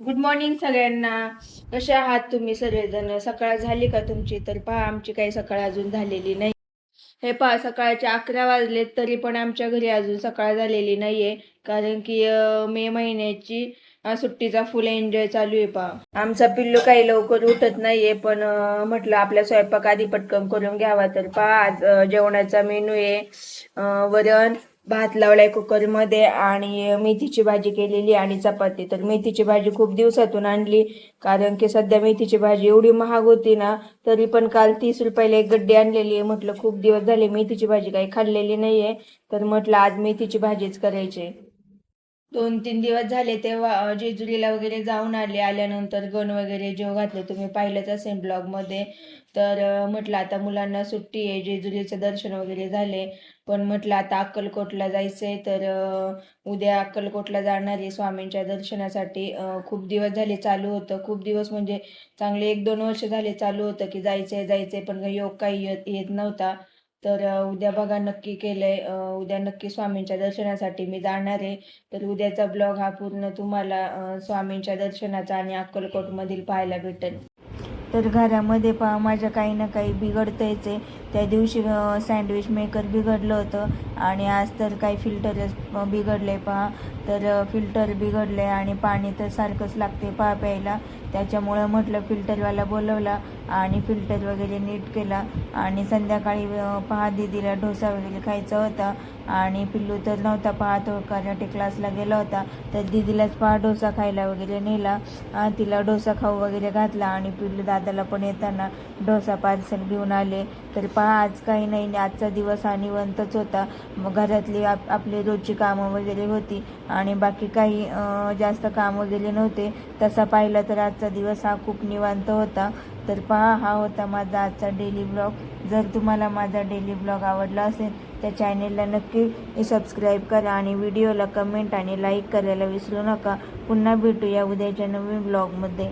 Good morning सगळ्यांना. कसे आहात तुम्ही सगळेजण? सकाळ झाली का तुमची? तर पहा, आमची काही सकाळ अजून झालेली नाही. हे पहा, सकाळचे 11 वाजलेत तरी पण आमच्या घरी अजून सकाळ झालेली नाहीये. कारण की मे महिन्याची सुट्टीचा फुल एन्जॉय चालू आहे. पहा, आमचा पिल्लू काही लवकर उठत नाहीये, पण म्हटलं आपला स्वयंपाक आधी पटकन करून घ्यावा. तर पहा, आज जेवणाचा मेनू आहे वरण भात लावलाय कुकरमध्ये आणि मेथीची भाजी केलेली आणि चपाती. तर मेथीची भाजी खूप दिवसातून आणली, कारण की सध्या मेथीची भाजी एवढी महाग होती ना. तरी पण काल 30 रुपयाला एक गड्डी आणलेली आहे. म्हटलं खूप दिवस झाले मेथीची भाजी काही खाल्लेली नाहीये, तर म्हटलं आज मेथीची भाजीच करायची. 2-3 दिवस झाले तेव्हा जेजुरीला वगैरे जाऊन आले. आल्यानंतर गण वगैरे जेव घातले, तुम्ही पाहिलंच असेल ब्लॉगमध्ये. तर म्हटलं आता मुलांना सुट्टी आहे, जेजुरीचं दर्शन वगैरे झाले. पण म्हटलं आता अक्कलकोटला जायचंय, तर उद्या अक्कलकोटला जाणार आहे स्वामींच्या दर्शनासाठी. खूप दिवस झाले चालू होतं, खूप दिवस म्हणजे चांगले 1-2 वर्ष झाले चालू होतं की जायचंय जायचंय, पण योग काही येत नव्हता. तर उद्या बघा नक्की केलंय. उद्या नक्की स्वामींच्या दर्शनासाठी मी जाणार आहे. तर उद्याचा ब्लॉग हा पूर्ण तुम्हाला स्वामींच्या दर्शनाचा आणि अक्कलकोटमधील पाहायला भेटेल. तर घरामध्ये पहा माझ्या काही ना काही बिघडतंच आहे. त्या दिवशी सँडविच मेकर बिघडलं होतं आणि आज तर काही फिल्टरच बिघडलं आहे. पहा, तर फिल्टर बिघडलं आहे आणि पाणी तर सारखंच लागते पहा प्यायला. त्याच्यामुळं म्हटलं फिल्टरवाला बोलवला आणि फिल्टर वगैरे नीट केला. आणि संध्याकाळी पहा दीदीला डोसा वगैरे खायचा होता आणि पिल्लू तर नव्हता पहा, तो कराटे क्लासला गेला होता. तर दीदीलाच पहा डोसा खायला वगैरे नेला. तिला डोसा खाऊ वगैरे घातला आणि पिल्लू दादाला पण येताना डोसा पार्सल घेऊन आले. तर पहा आज काही नाही, आजचा दिवस हा निवांतच होता. मग घरातली आपली रोजची कामं वगैरे होती आणि बाकी काही जास्त काम वगैरे नव्हते. तसा पाहिला तर आजचा दिवस हा खूप निवांत होता. तर पहा, हा होता माझा आजचा डेली ब्लॉग. जर तुम्हाला माझा डेली ब्लॉग आवडला असेल तर चॅनेलला नक्की सबस्क्राईब करा आणि व्हिडिओला कमेंट आणि लाईक करायला विसरू नका. पुन्हा भेटूया उद्याच्या नवीन ब्लॉगमध्ये.